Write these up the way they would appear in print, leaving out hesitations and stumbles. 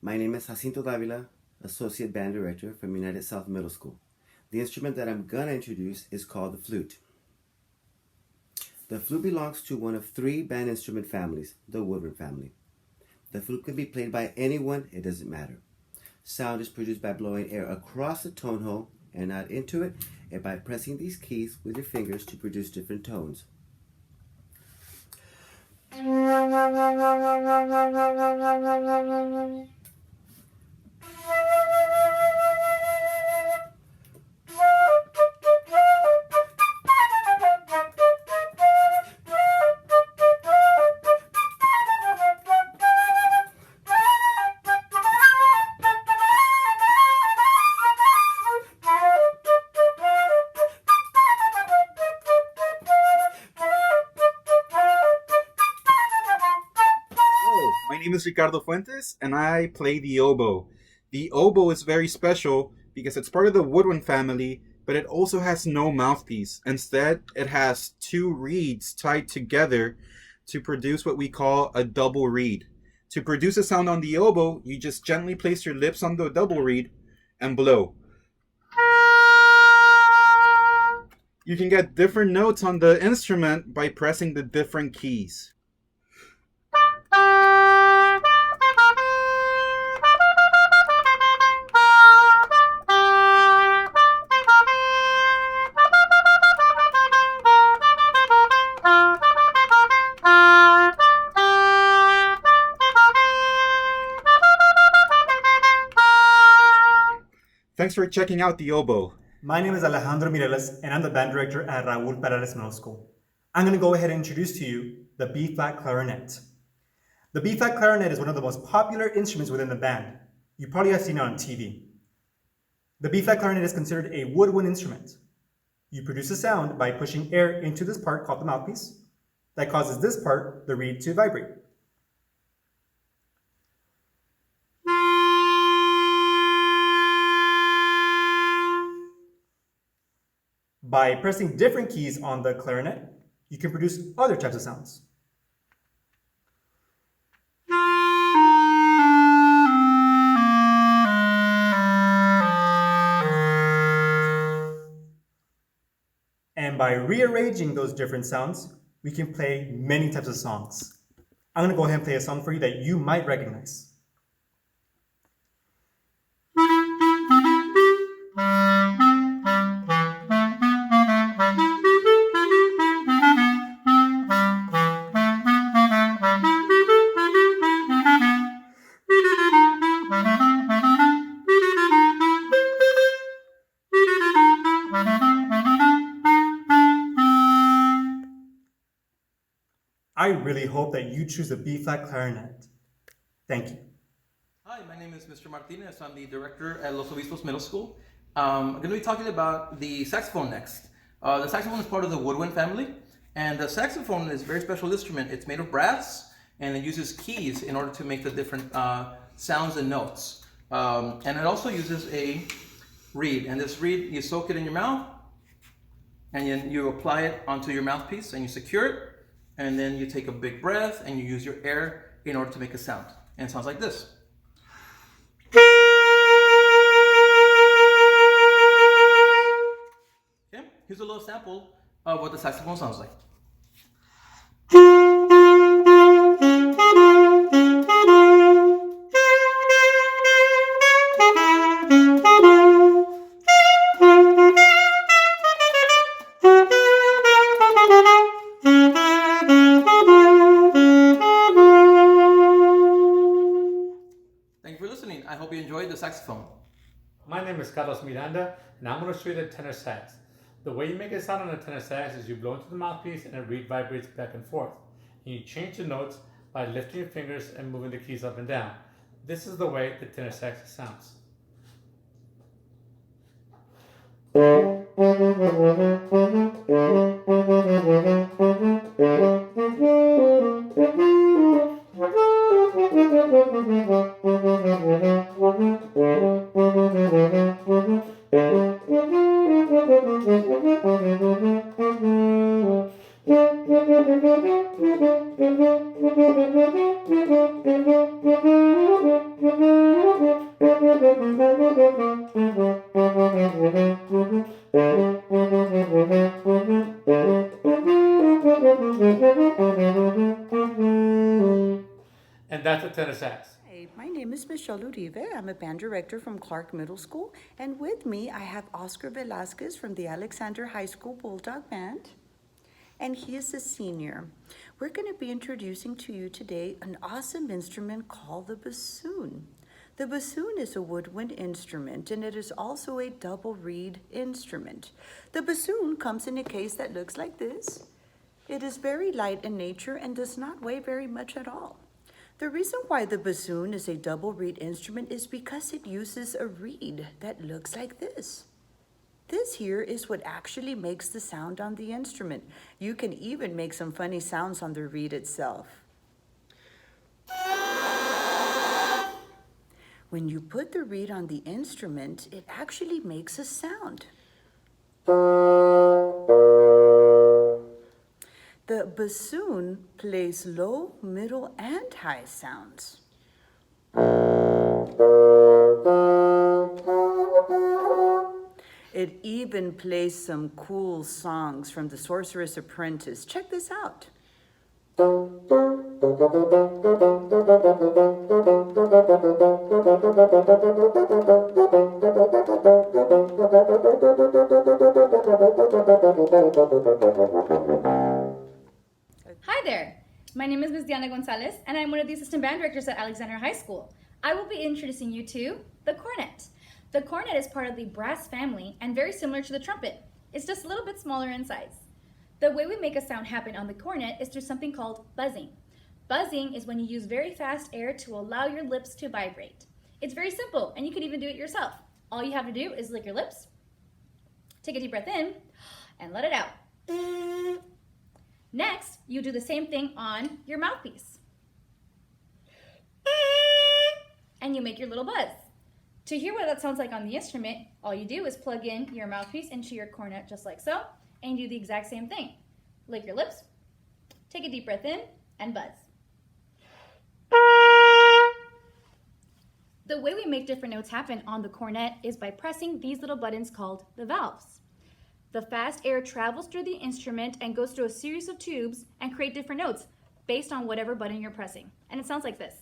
My name is Jacinto Davila, Associate Band Director from United South Middle School. The instrument that I'm going to introduce is called the flute. The flute belongs to one of three band instrument families, the woodwind family. The flute can be played by anyone, it doesn't matter. Sound is produced by blowing air across the tone hole and not into it, and by pressing these keys with your fingers to produce different tones. My name is Ricardo Fuentes, and I play the oboe. The oboe is very special because it's part of the woodwind family, but it also has no mouthpiece. Instead, it has two reeds tied together to produce what we call a double reed. To produce a sound on the oboe, you just gently place your lips on the double reed and blow. You can get different notes on the instrument by pressing the different keys. Thanks for checking out the oboe. My name is Alejandro Mireles, and I'm the band director at Raúl Perales Middle School. I'm going to go ahead and introduce to you the B-flat clarinet. The B-flat clarinet is one of the most popular instruments within the band. You probably have seen it on TV. The B-flat clarinet is considered a woodwind instrument. You produce a sound by pushing air into this part called the mouthpiece that causes this part, the reed, to vibrate. By pressing different keys on the clarinet, you can produce other types of sounds. And by rearranging those different sounds, we can play many types of songs. I'm going to go ahead and play a song for you that you might recognize. I really hope that you choose the B-flat clarinet. Thank you. Hi, my name is Mr. Martinez. I'm the director at Los Obispos Middle School. I'm going to be talking about the saxophone next. The saxophone is part of the woodwind family, and the saxophone is a very special instrument. It's made of brass, and it uses keys in order to make the different sounds and notes. And it also uses a reed, and this reed, you soak it in your mouth, and then you apply it onto your mouthpiece, and you secure it, and then you take a big breath, and you use your air in order to make a sound. And it sounds like this. Okay, here's a little sample of what the saxophone sounds like. Thank you for listening. I hope you enjoyed the saxophone. My name is Carlos Miranda, and I'm going to show you the tenor sax. The way you make a sound on a tenor sax is you blow into the mouthpiece and a reed vibrates back and forth. And you change the notes by lifting your fingers and moving the keys up and down. This is the way the tenor sax sounds. And that's a tenor sax. Hi, my name is Michelle Uribe. I'm a band director from Clark Middle School. And with me, I have Oscar Velasquez from the Alexander High School Bulldog Band. And he is a senior. We're going to be introducing to you today an awesome instrument called the bassoon. The bassoon is a woodwind instrument, and it is also a double reed instrument. The bassoon comes in a case that looks like this. It is very light in nature and does not weigh very much at all. The reason why the bassoon is a double reed instrument is because it uses a reed that looks like this. This here is what actually makes the sound on the instrument. You can even make some funny sounds on the reed itself. When you put the reed on the instrument, it actually makes a sound. The bassoon plays low, middle, and high sounds. It even plays some cool songs from The Sorcerer's Apprentice. Check this out. Hi there, my name is Ms. Diana Gonzalez, and I'm one of the assistant band directors at Alexander High School. I will be introducing you to the cornet. The cornet is part of the brass family and very similar to the trumpet. It's just a little bit smaller in size. The way we make a sound happen on the cornet is through something called buzzing. Buzzing is when you use very fast air to allow your lips to vibrate. It's very simple, and you can even do it yourself. All you have to do is lick your lips, take a deep breath in, and let it out. Next, you do the same thing on your mouthpiece. And you make your little buzz. To hear what that sounds like on the instrument, all you do is plug in your mouthpiece into your cornet just like so, and do the exact same thing. Lick your lips, take a deep breath in, and buzz. The way we make different notes happen on the cornet is by pressing these little buttons called the valves. The fast air travels through the instrument and goes through a series of tubes and create different notes based on whatever button you're pressing. And it sounds like this.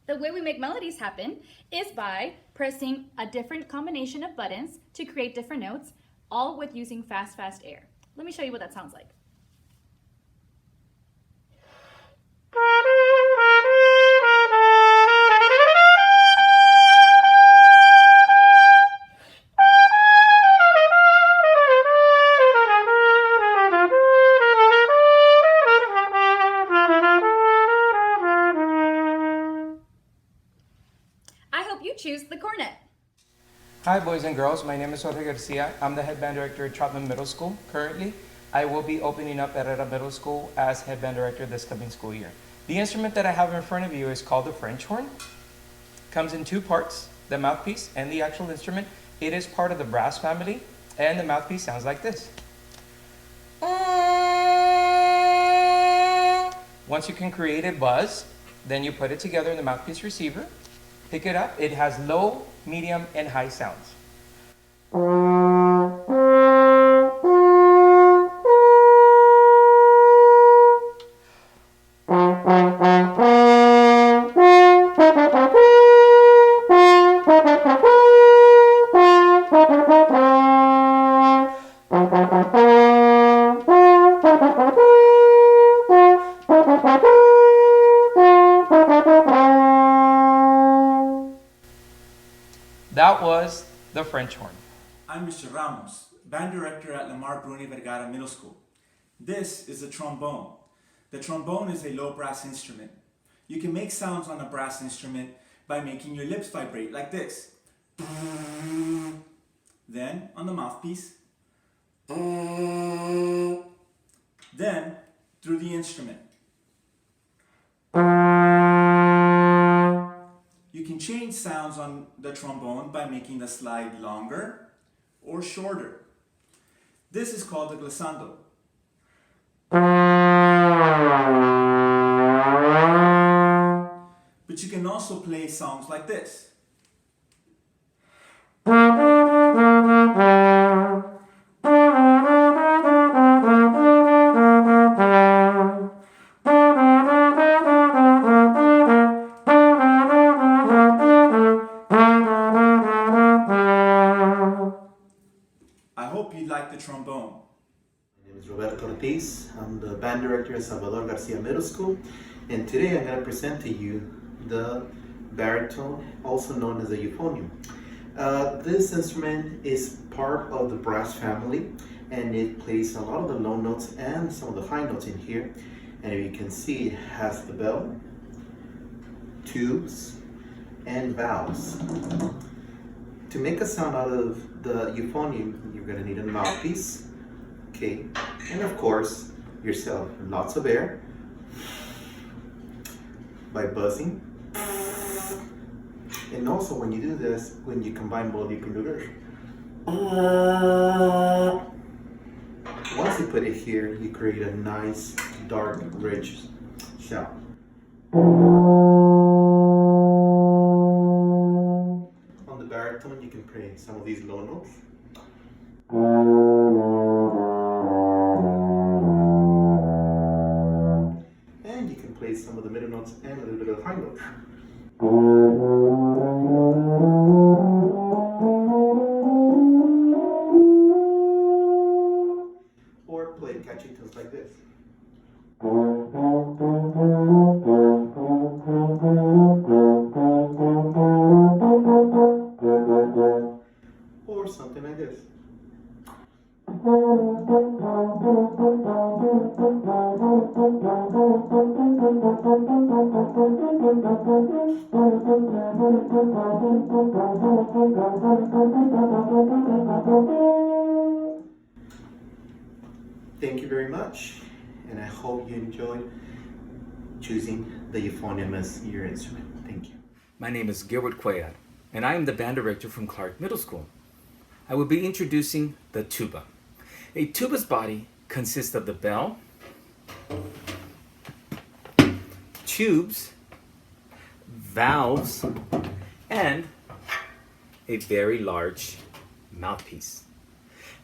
The way we make melodies happen is by pressing a different combination of buttons to create different notes, all with using fast air. Let me show you what that sounds like. Choose the cornet. Hi boys and girls, my name is Jorge Garcia. I'm the head band director at Trombone Middle School. Currently, I will be opening up Herrera Middle School as head band director this coming school year. The instrument that I have in front of you is called the French horn. Comes in two parts, the mouthpiece and the actual instrument. It is part of the brass family, and the mouthpiece sounds like this. Once you can create a buzz, then you put it together in the mouthpiece receiver. Pick it up. It has low, medium, and high sounds. That was the French horn. I'm Mr. Ramos, band director at Lamar Bruni Vergara Middle School. This is a trombone. The trombone is a low brass instrument. You can make sounds on a brass instrument by making your lips vibrate like this. Then on the mouthpiece. Then through the instrument. You can change sounds on the trombone by making the slide longer or shorter. This is called the glissando. But you can also play songs like this. I hope you like the trombone. My name is Roberto Ortiz. I'm the band director at Salvador Garcia Middle School, and today I'm going to present to you the baritone, also known as a euphonium. This instrument is part of the brass family, and it plays a lot of the low notes and some of the high notes in here. And if you can see, it has the bell, tubes, and valves. To make a sound out of the euphonium, you're going to need a mouthpiece, okay, and of course yourself, lots of air by buzzing. And also when you do this, when you combine both, you can do this. Once you put it here, you create a nice, dark, rich sound. On the baritone, you can play some of these low notes. And you can play some of the middle notes and a little bit of the high notes. Or play catchy tunes like this. Or something like this. Thank you very much, and I hope you enjoyed choosing the euphonium as your instrument. Thank you. My name is Gilbert Cuellar, and I am the band director from Clark Middle School. I will be introducing the tuba. A tuba's body consists of the bell, tubes, valves, and a very large mouthpiece.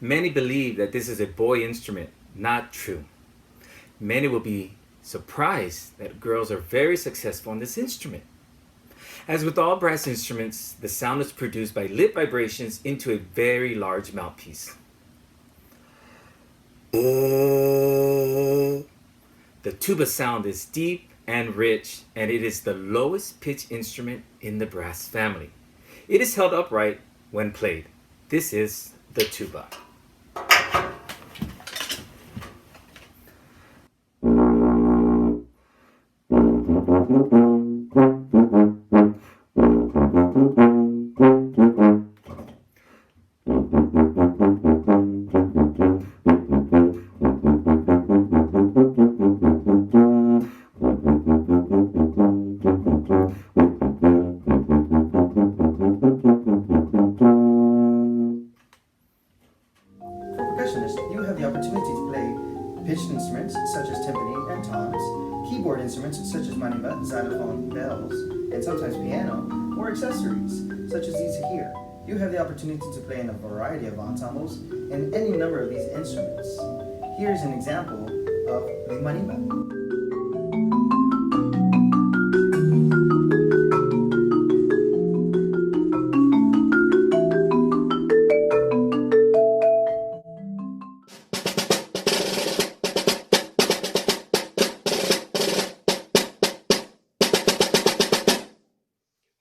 Many believe that this is a boy instrument. Not true. Many will be surprised that girls are very successful on this instrument. As with all brass instruments, the sound is produced by lip vibrations into a very large mouthpiece. The tuba sound is deep and rich, and it is the lowest pitch instrument in the brass family. It is held upright when played. This is the tuba. You have the opportunity to play pitched instruments such as timpani and toms, keyboard instruments such as marimba, xylophone, bells, and sometimes piano, or accessories such as these here. You have the opportunity to play in a variety of ensembles and any number of these instruments. Here's an example of the marimba.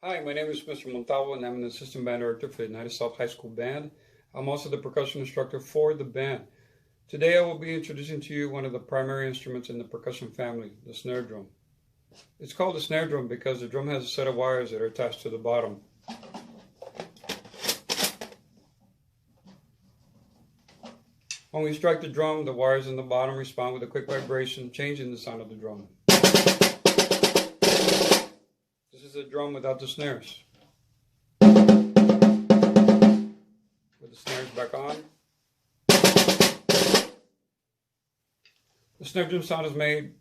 Hi, my name is Mr. Montalvo, and I'm an assistant band director for the United South High School Band. I'm also the percussion instructor for the band. Today I will be introducing to you one of the primary instruments in the percussion family, the snare drum. It's called a snare drum because the drum has a set of wires that are attached to the bottom. When we strike the drum, the wires in the bottom respond with a quick vibration, changing the sound of the drum. This is a drum without the snares. With the snares back on. The snare drum sound is made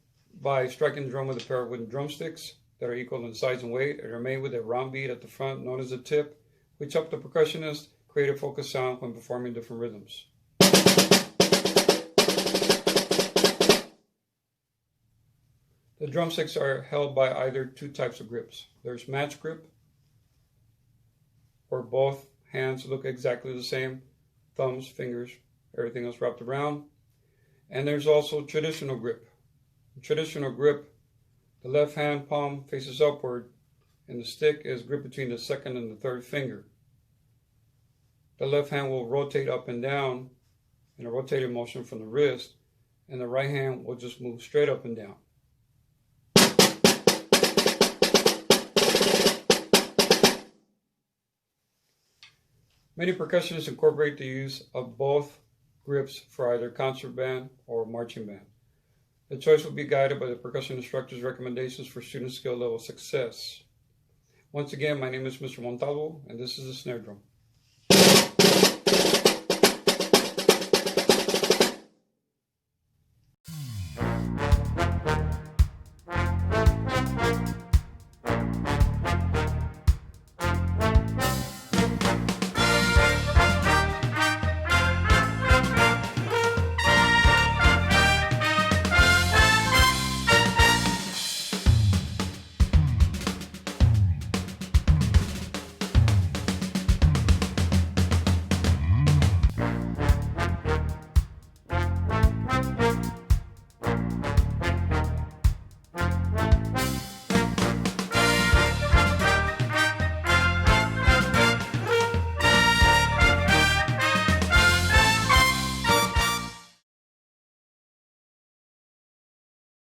by striking the drum with a pair of wooden drumsticks that are equal in size and weight and are made with a round bead at the front known as a tip, which help the percussionist create a focused sound when performing different rhythms. The drumsticks are held by either two types of grips. There's match grip, where both hands look exactly the same, thumbs, fingers, everything else wrapped around. And there's also traditional grip. In traditional grip, the left hand palm faces upward and the stick is gripped between the second and the third finger. The left hand will rotate up and down in a rotating motion from the wrist, and the right hand will just move straight up and down. Many percussionists incorporate the use of both grips for either concert band or marching band. The choice will be guided by the percussion instructor's recommendations for student skill level success. Once again, my name is Mr. Montalvo, and this is the snare drum.